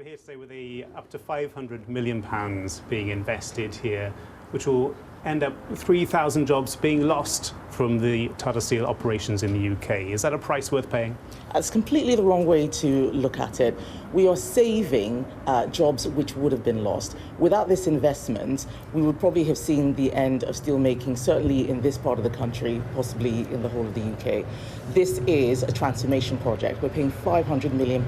we're here today with up to £500 million being invested here, which will end up with 3,000 jobs being lost from the Tata Steel operations in the UK. Is that a price worth paying? It's completely the wrong way to look at it. We are saving jobs which would have been lost. Without this investment, we would probably have seen the end of steelmaking, certainly in this part of the country, possibly in the whole of the UK. This is a transformation project. We're paying £500 million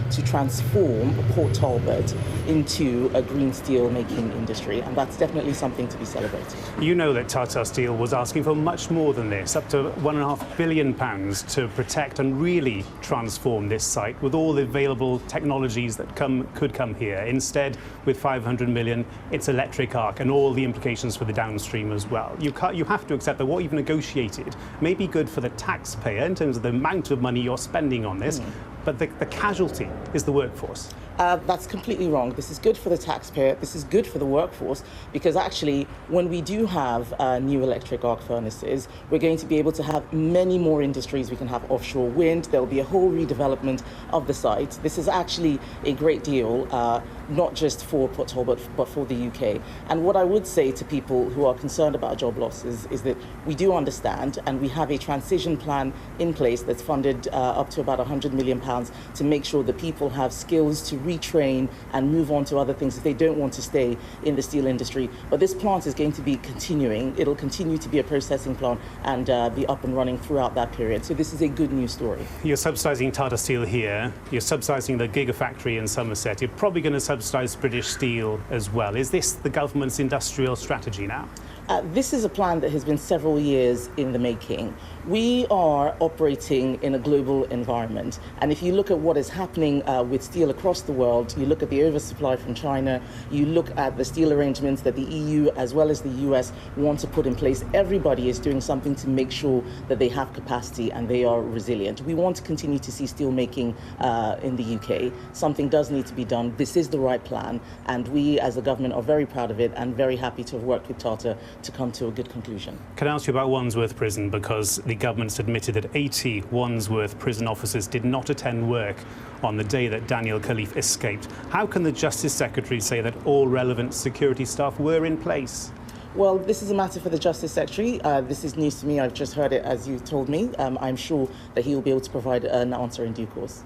to transform Port Talbot into a green steel making industry, and that's definitely something to be celebrated. You know that Tata Steel was asking for much more than this, up to £1.5 billion to protect and really transform this site with all the available technologies that could come here. Instead, with £500 million, it's electric arc and all the implications for the downstream as well. You have to accept that what you've negotiated may be good for the taxpayer in terms of the amount of money you're spending on this, but the casualty is the workforce. That's completely wrong. This is good for the taxpayer. This is good for the workforce, because actually, when we do have new electric arc furnaces, we're going to be able to have many more industries. We can have offshore wind. There'll be a whole redevelopment of the site. This is actually a great deal, not just for Port Talbot, but for the UK. And what I would say to people who are concerned about job losses is that we do understand, and we have a transition plan in place that's funded up to about £100 million to make sure that people have skills to retrain and move on to other things if they don't want to stay in the steel industry. But this plant is going to be continuing. It'll continue to be a processing plant and be up and running throughout that period. So this is a good news story. You're subsidising Tata Steel here. You're subsidising the Gigafactory in Somerset. You're probably going to subsidise British Steel as well. Is this the government's industrial strategy now? This is a plan that has been several years in the making. We are operating in a global environment, and if you look at what is happening with steel across the world, you look at the oversupply from China, you look at the steel arrangements that the EU as well as the US want to put in place, everybody is doing something to make sure that they have capacity and they are resilient. We want to continue to see steel making in the UK. Something does need to be done. This is the right plan, and we as a government are very proud of it and very happy to have worked with Tata to come to a good conclusion. Can I ask you about Wandsworth Prison, because the government's admitted that 80 Wandsworth prison officers did not attend work on the day that Daniel Khalif escaped. How can the Justice Secretary say that all relevant security staff were in place? Well, this is a matter for the Justice Secretary. This is news to me. I've just heard it as you told me. I'm sure that he will be able to provide an answer in due course.